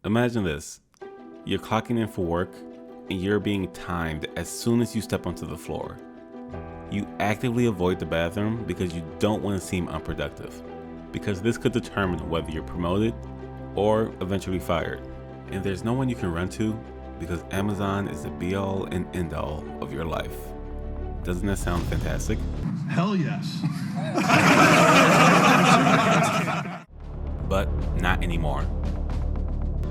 Imagine this. You're clocking in for work and you're being timed as soon as you step onto the floor. You actively avoid the bathroom because you don't want to seem unproductive, because this could determine whether you're promoted or eventually fired. And there's no one you can run to because Amazon is the be-all and end-all of your life. Doesn't that sound fantastic? Hell yes. But not anymore.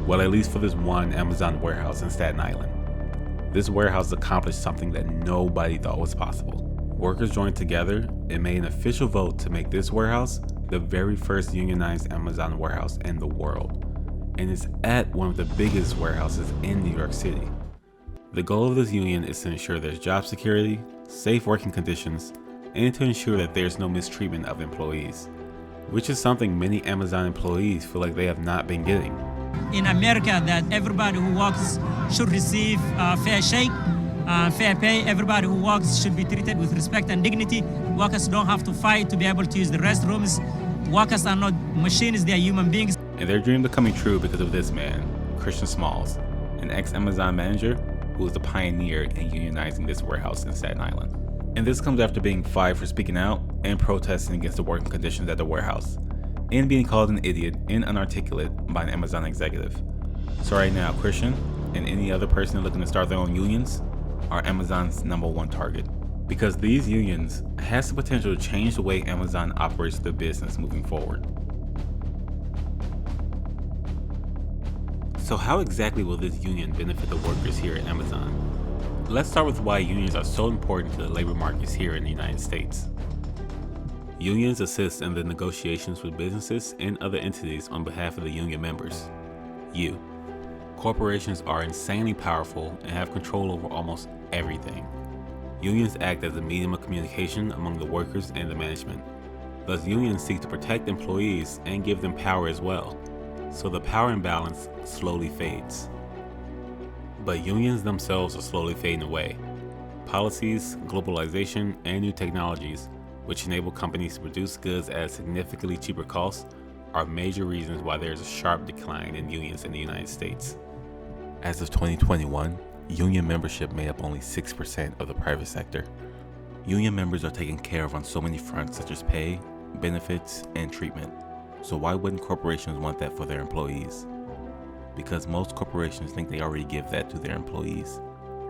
Well, at least for this one Amazon warehouse in Staten Island. This warehouse accomplished something that nobody thought was possible. Workers joined together and made an official vote to make this warehouse the very first unionized Amazon warehouse in the world. And it's at one of the biggest warehouses in New York City. The goal of this union is to ensure there's job security, safe working conditions, and to ensure that there's no mistreatment of employees, which is something many Amazon employees feel like they have not been getting. In America, that everybody who works should receive fair shake, fair pay. Everybody who works should be treated with respect and dignity. Workers don't have to fight to be able to use the restrooms. Workers are not machines, they are human beings. And their dreams are coming true because of this man, Christian Smalls, an ex-Amazon manager who was the pioneer in unionizing this warehouse in Staten Island. And this comes after being fired for speaking out and protesting against the working conditions at the warehouse, and being called an idiot and unarticulate by an Amazon executive. So right now, Christian and any other person looking to start their own unions are Amazon's #1 target, because these unions has the potential to change the way Amazon operates the business moving forward. So how exactly will this union benefit the workers here at Amazon? Let's start with why unions are so important to the labor markets here in the United States. Unions assist in the negotiations with businesses and other entities on behalf of the union members. Corporations are insanely powerful and have control over almost everything. Unions act as a medium of communication among the workers and the management. Thus, unions seek to protect employees and give them power as well. So the power imbalance slowly fades. But unions themselves are slowly fading away. Policies, globalization, and new technologies, which enable companies to produce goods at a significantly cheaper cost, are major reasons why there is a sharp decline in unions in the United States. As of 2021, union membership made up only 6% of the private sector. Union members are taken care of on so many fronts, such as pay, benefits, and treatment. So why wouldn't corporations want that for their employees? Because most corporations think they already give that to their employees,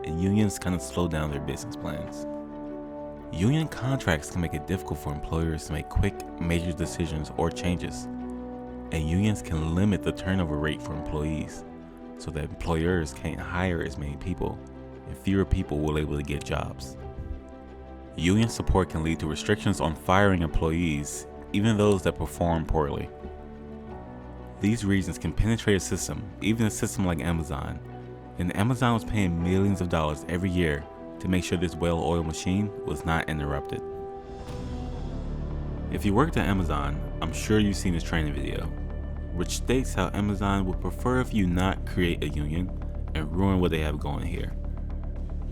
and unions kind of slow down their business plans. Union contracts can make it difficult for employers to make quick, major decisions or changes, and unions can limit the turnover rate for employees, so that employers can't hire as many people, and fewer people will be able to get jobs. Union support can lead to restrictions on firing employees, even those that perform poorly. These reasons can penetrate a system, even a system like Amazon, and Amazon was paying millions of dollars every year to make sure this well-oiled machine was not interrupted. If you worked at Amazon, I'm sure you've seen this training video, which states how Amazon would prefer if you not create a union and ruin what they have going here.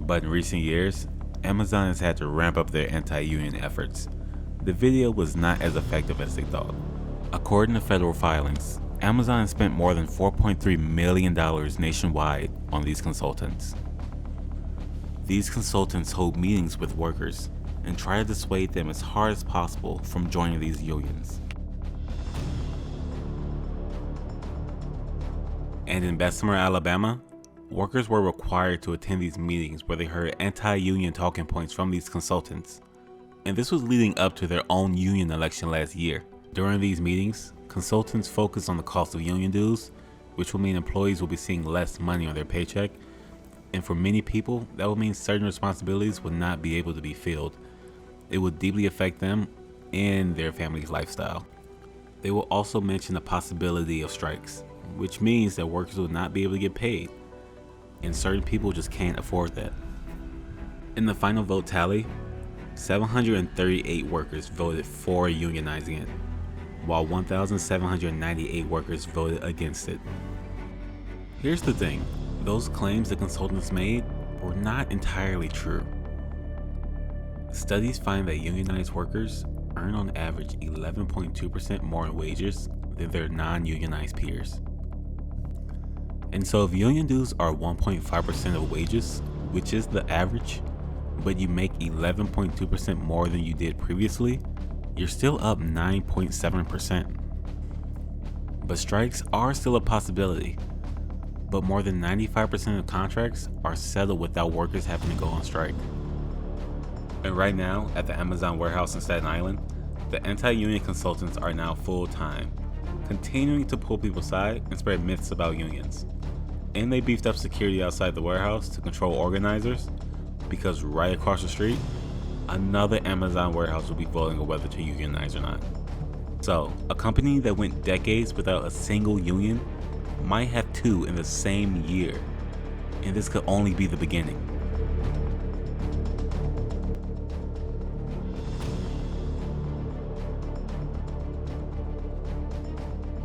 But in recent years, Amazon has had to ramp up their anti-union efforts. The video was not as effective as they thought. According to federal filings, Amazon spent more than $4.3 million nationwide on these consultants. These consultants hold meetings with workers and try to dissuade them as hard as possible from joining these unions. And in Bessemer, Alabama, workers were required to attend these meetings where they heard anti-union talking points from these consultants. And this was leading up to their own union election last year. During these meetings, consultants focused on the cost of union dues, which will mean employees will be seeing less money on their paycheck. And for many people, that will mean certain responsibilities will not be able to be filled. It will deeply affect them and their family's lifestyle. They will also mention the possibility of strikes, which means that workers will not be able to get paid, and certain people just can't afford that. In the final vote tally, 738 workers voted for unionizing it, while 1,798 workers voted against it. Here's the thing, those claims the consultants made were not entirely true. Studies find that unionized workers earn on average 11.2% more in wages than their non-unionized peers. And so if union dues are 1.5% of wages, which is the average, but you make 11.2% more than you did previously, you're still up 9.7%. But strikes are still a possibility, but more than 95% of contracts are settled without workers having to go on strike. And right now, at the Amazon warehouse in Staten Island, the anti-union consultants are now full-time, continuing to pull people aside and spread myths about unions. And they beefed up security outside the warehouse to control organizers, because right across the street, another Amazon warehouse will be voting on whether to unionize or not. So, a company that went decades without a single union might have two in the same year, and this could only be the beginning.